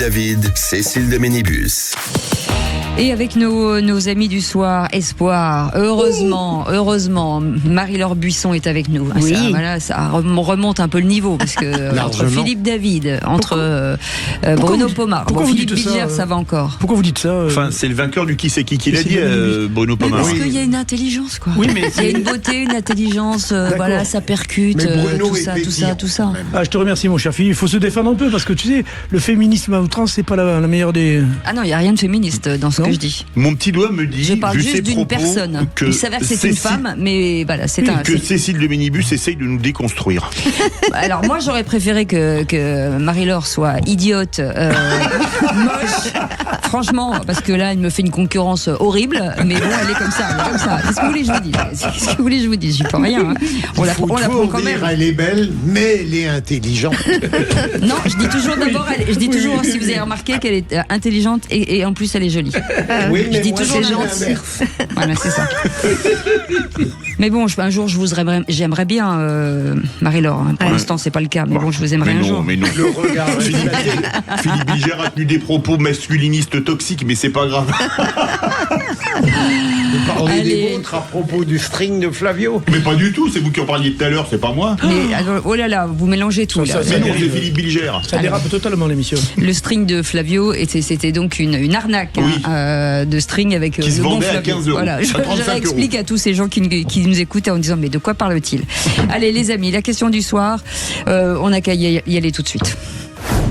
David, Cécile de Ménibus. Et avec nos amis du soir, Espoir, heureusement, Marie-Laure Buisson est avec nous. Oui. Ça remonte un peu le niveau, parce que entre Philippe David, entre Bruno Pomar, Philippe Bilger, ça va encore. Pourquoi vous dites ça Enfin, c'est le vainqueur du qui c'est qui l'a dit, Bruno Pomar. Parce qu'il y a une intelligence, quoi. Oui, mais il y a une beauté, une intelligence, voilà, ça percute, tout ça. Ah, je te remercie, mon cher Philippe. Il faut se défendre un peu, parce que tu sais, le féminisme à outrance, c'est pas la meilleure des... Ah non, il n'y a rien de féministe dans ce que je dis. Mon petit doigt me dit, je parle vu juste ses d'une propos, personne. Il s'avère que c'est une femme, mais voilà, que Cécile de Ménibus essaye de nous déconstruire. Alors moi, j'aurais préféré que Marie-Laure soit idiote, moche, franchement, parce que là, elle me fait une concurrence horrible, mais bon, elle est comme ça. Qu'est-ce que vous voulez que je vous dise? J'y peux rien. Hein. On la prend quand même. Elle est belle, mais elle est intelligente. Non, je dis toujours, si vous avez remarqué, qu'elle est intelligente et en plus elle est jolie. Oui, mais je dis toujours gentil. Voilà, c'est ça. Mais bon, un jour, j'aimerais bien Marie-Laure. Hein. Pour l'instant, c'est pas le cas, mais bon, je vous aimerais un jour. Mais non. Le regard. Philippe Bilger a tenu des propos masculinistes toxiques, mais c'est pas grave. Vous parlez des vôtres à propos du string de Flavio. Mais pas du tout, c'est vous qui en parliez tout à l'heure, c'est pas moi. Mais alors, oh là là, vous mélangez tout. Mais non, c'est Philippe Bilger. Ça dérape totalement l'émission. Le string de Flavio, c'était donc une arnaque de string avec qui se vendait à 15 €. Voilà, je réexplique à tous ces gens qui nous écoutent en disant mais de quoi parle-t-il? Allez les amis, la question du soir, on n'a qu'à y aller tout de suite.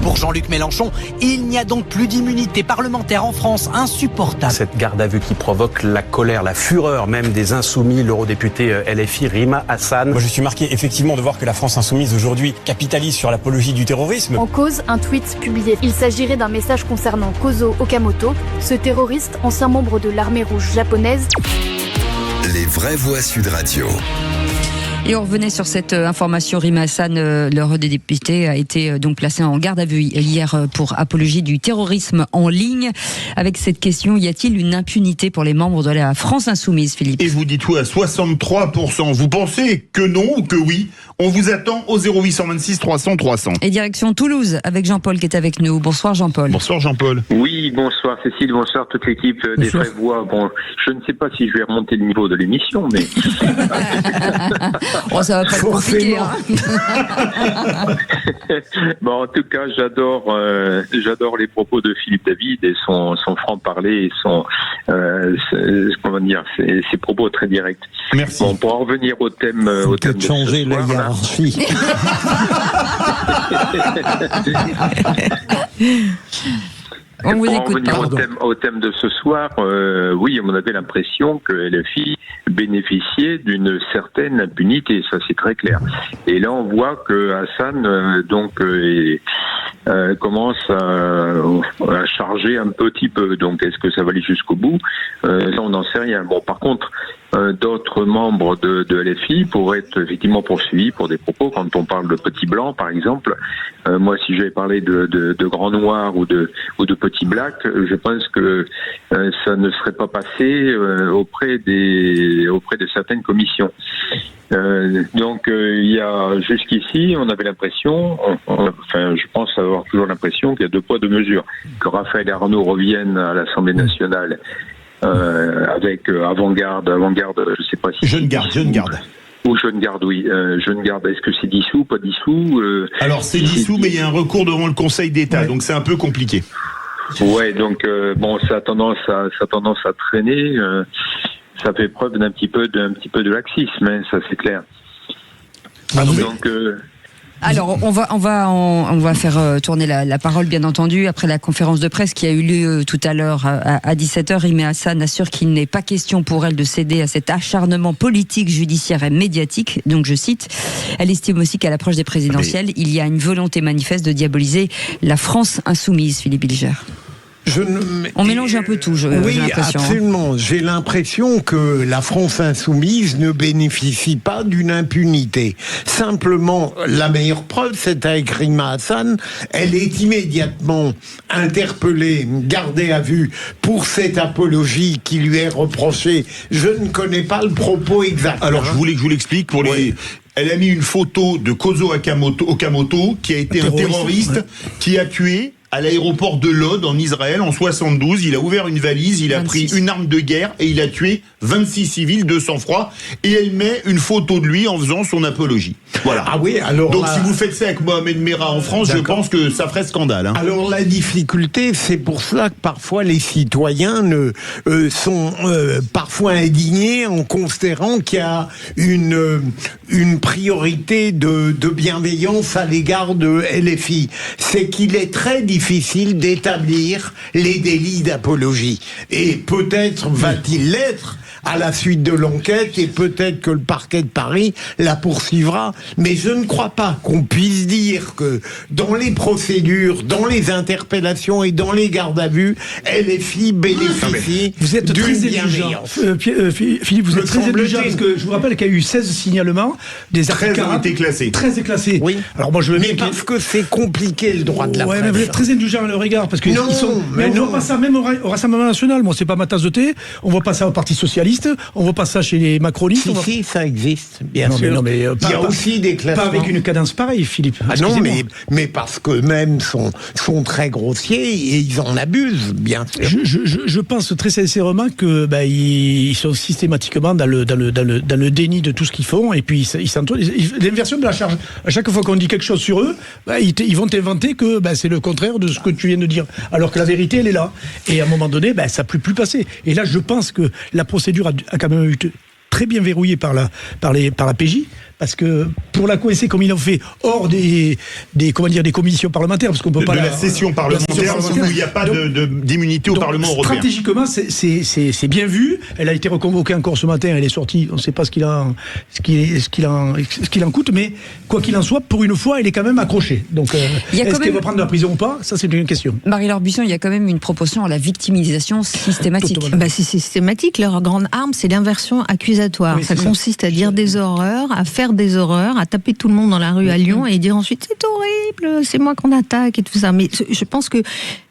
Pour Jean-Luc Mélenchon, il n'y a donc plus d'immunité parlementaire en France, insupportable. Cette garde à vue qui provoque la colère, la fureur même des Insoumis, l'eurodéputé LFI Rima Hassan. Moi je suis marqué effectivement de voir que la France Insoumise aujourd'hui capitalise sur l'apologie du terrorisme. En cause, un tweet publié. Il s'agirait d'un message concernant Kozo Okamoto, ce terroriste, ancien membre de l'armée rouge japonaise. Les vraies voix Sud Radio. Et on revenait sur cette information. Rima Hassan, l'eurodéputé, a été donc placé en garde à vue hier pour apologie du terrorisme en ligne. Avec cette question, y a-t-il une impunité pour les membres de la France Insoumise, Philippe? Et vous dites oui à 63%. Vous pensez que non ou que oui? On vous attend au 0826 300 300. Et direction Toulouse avec Jean-Paul qui est avec nous. Bonsoir Jean-Paul. Bonsoir Jean-Paul. Oui, bonsoir Cécile, bonsoir toute l'équipe des vraies voix. Bon, je ne sais pas si je vais remonter le niveau de l'émission, mais... Oh, ça va pas être compliqué, hein. Bon, en tout cas, j'adore les propos de Philippe David et son franc-parler et ses propos très directs. Merci. Bon, pour en revenir au thème de changer la hiérarchie. On vous pour en écoute, revenir au thème de ce soir, oui, on avait l'impression que LFI bénéficiait d'une certaine impunité, ça c'est très clair. Et là, on voit que Hassan commence à charger un petit peu. Donc, est-ce que ça va aller jusqu'au bout? Ça, on n'en sait rien. Bon, par contre, d'autres membres de LFI pourraient être effectivement poursuivis pour des propos. Quand on parle de petits blancs, par exemple, moi, si j'avais parlé de grands noirs ou de petits blacks, je pense que ça ne serait pas passé auprès de certaines commissions. Donc, il y a jusqu'ici, on avait l'impression, je pense avoir toujours l'impression qu'il y a deux poids deux mesures. Que Raphaël Arnaud revienne à l'Assemblée nationale avec avant-garde, je sais pas si... Jeune garde. Ou jeune garde, oui. Jeune garde, est-ce que c'est dissous, pas dissous Alors c'est dissous, mais il y a un recours devant le Conseil d'État, donc c'est un peu compliqué. Ouais, donc ça a tendance à traîner. Ça fait preuve d'un petit peu de laxisme, hein, ça c'est clair. Donc... Alors, on va faire tourner la parole, bien entendu, après la conférence de presse qui a eu lieu tout à l'heure à 17h. Rima Hassan assure qu'il n'est pas question pour elle de céder à cet acharnement politique, judiciaire et médiatique. Donc, je cite, elle estime aussi qu'à l'approche des présidentielles, il y a une volonté manifeste de diaboliser la France insoumise, Philippe Bilger. On mélange un peu tout, j'ai l'impression. Oui, absolument. J'ai l'impression que la France insoumise ne bénéficie pas d'une impunité. Simplement, la meilleure preuve, c'est avec Rima Hassan. Elle est immédiatement interpellée, gardée à vue pour cette apologie qui lui est reprochée. Je ne connais pas le propos exact. Alors, je voulais que je vous l'explique pour les... Elle a mis une photo de Kozo Okamoto, qui a été un terroriste qui a tué à l'aéroport de Lod en Israël en 72. Il a ouvert une valise, il a 26. Pris une arme de guerre et il a tué 26 civils de sang-froid. Et elle met une photo de lui en faisant son apologie. Voilà. Ah oui, alors donc si vous faites ça avec Mohamed Merah en France, je pense que ça ferait scandale. Hein. Alors la difficulté, c'est pour cela que parfois les citoyens sont parfois indignés en considérant qu'il y a une priorité de bienveillance à l'égard de LFI. C'est qu'il est très difficile d'établir les délits d'apologie. Et peut-être va-t-il l'être à la suite de l'enquête, et peut-être que le parquet de Paris la poursuivra. Mais je ne crois pas qu'on puisse dire que dans les procédures, dans les interpellations et dans les gardes à vue, LFI bénéficie vous êtes d'une très bienveillance. Philippe, vous êtes très indulgent, parce que je vous rappelle qu'il y a eu 16 signalements, des articles 13 ont été classés. 13 déclassés. Oui. Alors moi je veux mais parce que c'est compliqué le droit de la presse. Mais vous êtes très indulgent à leur égard, parce que on voit pas ça même au Rassemblement National. Moi c'est pas ma tasse de thé. On voit pas ça au Parti Socialiste. On voit pas ça chez les macronistes. Si, ça existe, bien sûr. Mais il y a aussi des classements. Pas avec une cadence pareille, Philippe. Ah non, mais parce qu'eux-mêmes sont très grossiers et ils en abusent, bien sûr. Je pense très sincèrement que ils sont systématiquement dans le déni de tout ce qu'ils font, et puis l'inversion de la charge. À chaque fois qu'on dit quelque chose sur eux, ils vont inventer que c'est le contraire de ce que tu viens de dire, alors que la vérité elle est là. Et à un moment donné, ça ne peut plus passer. Et là, je pense que la procédure a quand même été très bien verrouillée par la PJ, parce que pour la coincer comme ils l'ont fait hors des commissions parlementaires, parce qu'on peut pas la session parlementaire, où il n'y a pas d'immunité au Parlement européen. Stratégiquement, c'est bien vu. Elle a été reconvoquée encore ce matin. Elle est sortie. On ne sait pas ce qu'il en coûte, mais quoi qu'il en soit, pour une fois, elle est quand même accrochée. Donc, est-ce qu'elle va prendre de la prison ou pas ? Ça, c'est une question. Marie-Laure Buisson, il y a quand même une proportion à la victimisation systématique. C'est systématique. Leur grande arme, c'est l'inversion accusatoire. Oui, ça consiste à dire des horreurs, à faire des horreurs, à taper tout le monde dans la rue à Lyon et dire ensuite c'est horrible, c'est moi qu'on attaque et tout ça. Mais je pense que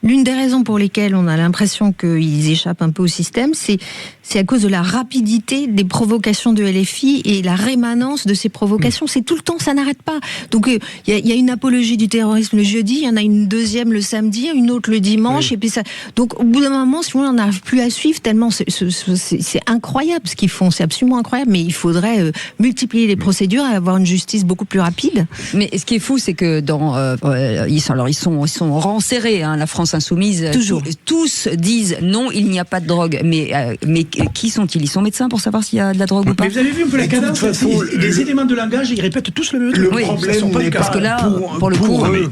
l'une des raisons pour lesquelles on a l'impression qu'ils échappent un peu au système, c'est à cause de la rapidité des provocations de LFI et la rémanence de ces provocations. C'est tout le temps, ça n'arrête pas. Donc il y a une apologie du terrorisme le jeudi, il y en a une deuxième le samedi, une autre le dimanche, et puis ça. Donc au bout d'un moment, si on n'arrive plus à suivre tellement c'est incroyable ce qu'ils font, c'est absolument incroyable. Mais il faudrait multiplier les procédures et avoir une justice beaucoup plus rapide. Mais ce qui est fou, c'est que ils sont renserrés, hein, la France insoumise. Toujours. Tous disent non, il n'y a pas de drogue. Mais qui sont-ils ? Ils sont médecins pour savoir s'il y a de la drogue ou pas ? Mais vous avez vu un peu la cadence, les éléments de langage, ils répètent tous le même truc. Le problème n'est pas,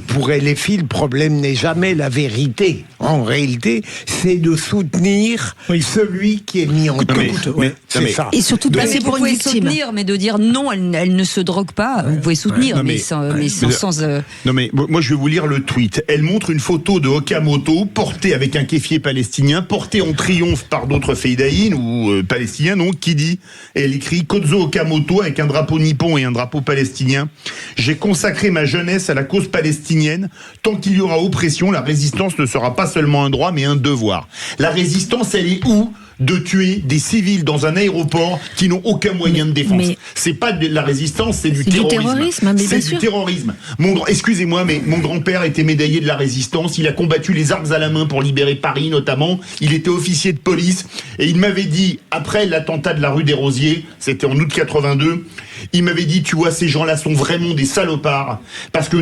pour LFI, le problème n'est jamais la vérité. En réalité, c'est de soutenir celui qui est mis en cause. C'est ça. Et surtout de passer pour une victime. Soutenir, mais de dire non, elle ne se drogue pas. Vous pouvez soutenir, Non mais moi je vais vous lire le tweet. Elle montre une photo de Okamoto portée avec un kéfier palestinien, portée en triomphe par d'autres feidaïns ou palestiniens, donc qui dit, et elle écrit Kozo Okamoto avec un drapeau nippon et un drapeau palestinien. J'ai consacré ma jeunesse à la cause palestinienne. Tant qu'il y aura oppression, la résistance ne sera pas seulement un droit mais un devoir. La résistance, elle est où ? De tuer des civils dans un aéroport qui n'ont aucun moyen de défense. C'est pas de la résistance, c'est du terrorisme. C'est du terrorisme. Excusez-moi, mais mon grand-père était médaillé de la résistance. Il a combattu les armes à la main pour libérer Paris, notamment. Il était officier de police. Et il m'avait dit, après l'attentat de la rue des Rosiers, c'était en août 82, il m'avait dit, tu vois, ces gens-là sont vraiment des salopards. Parce que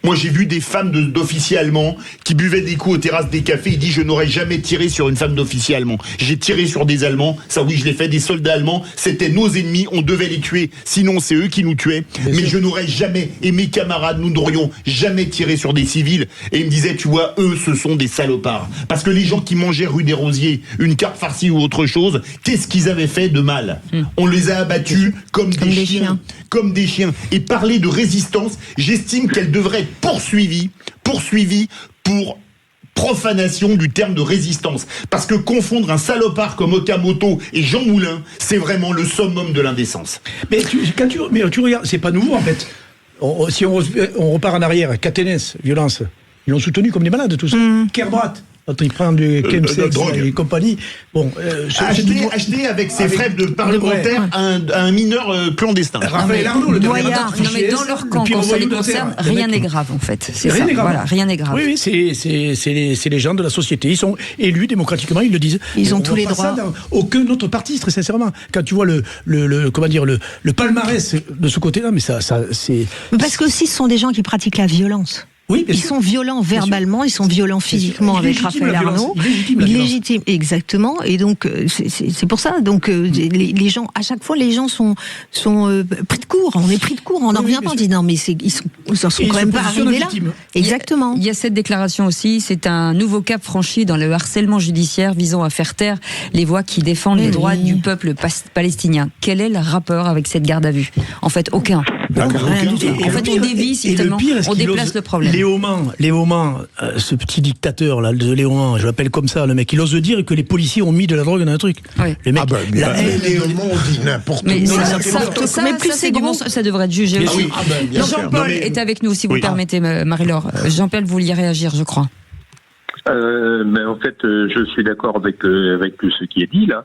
moi, j'ai vu des femmes d'officiers allemands qui buvaient des coups aux terrasses des cafés. Il dit, je n'aurais jamais tiré sur une femme d'officier allemand. J'ai tiré sur des Allemands. Ça, oui, je l'ai fait. Des soldats allemands, c'était nos ennemis. On devait les tuer. Sinon, c'est eux qui nous tuaient. Mais je n'aurais jamais, et mes camarades, nous n'aurions jamais tiré sur des civils. Et il me disait, tu vois, eux, ce sont des salopards. Parce que les gens qui mangeaient rue des Rosiers une carte farcie ou autre chose, qu'est-ce qu'ils avaient fait de mal ? On les a abattus comme des chiens. Comme des chiens. Et parler de résistance, j'estime qu'elle devrait être poursuivi pour profanation du terme de résistance. Parce que confondre un salopard comme Okamoto et Jean Moulin, c'est vraiment le summum de l'indécence. Mais tu regardes, c'est pas nouveau en fait. Si on repart en arrière, Caténès, violence, ils l'ont soutenu comme des malades tous. Kerbrат, Quand il prend du chemsex et compagnie. Bon, acheter avec ses frais de parlementaire un mineur clandestin. Raphaël Arnaud, le dernier non, mais dans leur camp, quand ça les concerne, rien n'est grave en fait. C'est ça. Voilà, rien n'est grave. Oui, c'est les gens de la société. Ils sont élus démocratiquement, ils le disent. Ils ont tous les droits. Ça dans aucun autre parti, très sincèrement. Quand tu vois le palmarès de ce côté-là, mais ça c'est. Parce que aussi, ce sont des gens qui pratiquent la violence. Oui, ils sont violents verbalement, ils sont violents physiquement avec Raphaël Arnaud. Légitime, exactement. Et donc c'est pour ça. Donc les gens, à chaque fois, les gens sont pris de court. On est pris de court. On n'en revient pas. On dit non, mais ils sont quand même pas arrivés là. Exactement. Il y a cette déclaration aussi. C'est un nouveau cap franchi dans le harcèlement judiciaire visant à faire taire les voix qui défendent les droits du peuple palestinien. Quel est le rapport avec cette garde à vue ? En fait, aucun. En fait, on dévie tellement, on déplace le problème. Léoman, ce petit dictateur là, de Léoman, je l'appelle comme ça, le mec, il ose dire que les policiers ont mis de la drogue dans un truc. Oui. Le mec, Léoman dit n'importe quoi. Mais plus c'est gros, ça devrait être jugé aussi. Jean-Paul est avec nous, si vous le permettez, Marie-Laure. Jean-Paul, vous vouliez réagir, je crois. Mais en fait, je suis d'accord avec tout ce qui est dit là.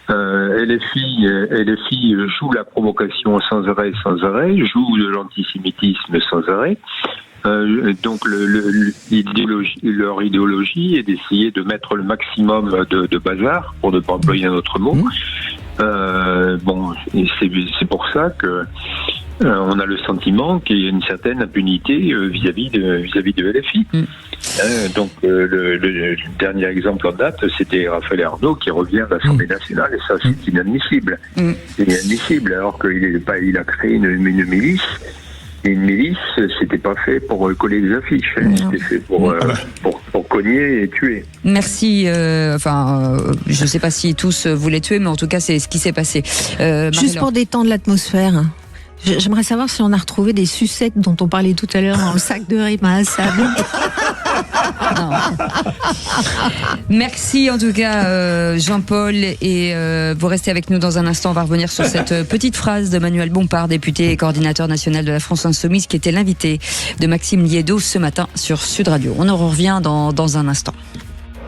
LFI joue la provocation sans arrêt, joue de l'antisémitisme sans arrêt. Donc leur idéologie est d'essayer de mettre le maximum de bazar, pour ne pas employer un autre mot. C'est pour ça que on a le sentiment qu'il y a une certaine impunité vis-à-vis de LFI. Donc le dernier exemple en date, c'était Raphaël Arnaud qui revient à l'Assemblée nationale, et ça c'est inadmissible. C'est inadmissible, alors qu'il a créé une milice. Et une milice, c'était pas fait pour coller des affiches, c'était fait pour cogner et tuer. Merci. Je ne sais pas si tous voulaient tuer, mais en tout cas, c'est ce qui s'est passé. Juste pour détendre l'atmosphère, j'aimerais savoir si on a retrouvé des sucettes dont on parlait tout à l'heure dans le sac de Rima Hassan. Merci en tout cas Jean-Paul, et vous restez avec nous dans un instant. On va revenir sur cette petite phrase de Manuel Bompard, député et coordinateur national de la France Insoumise, qui était l'invité de Maxime Liédo ce matin sur Sud Radio. On en revient dans un instant.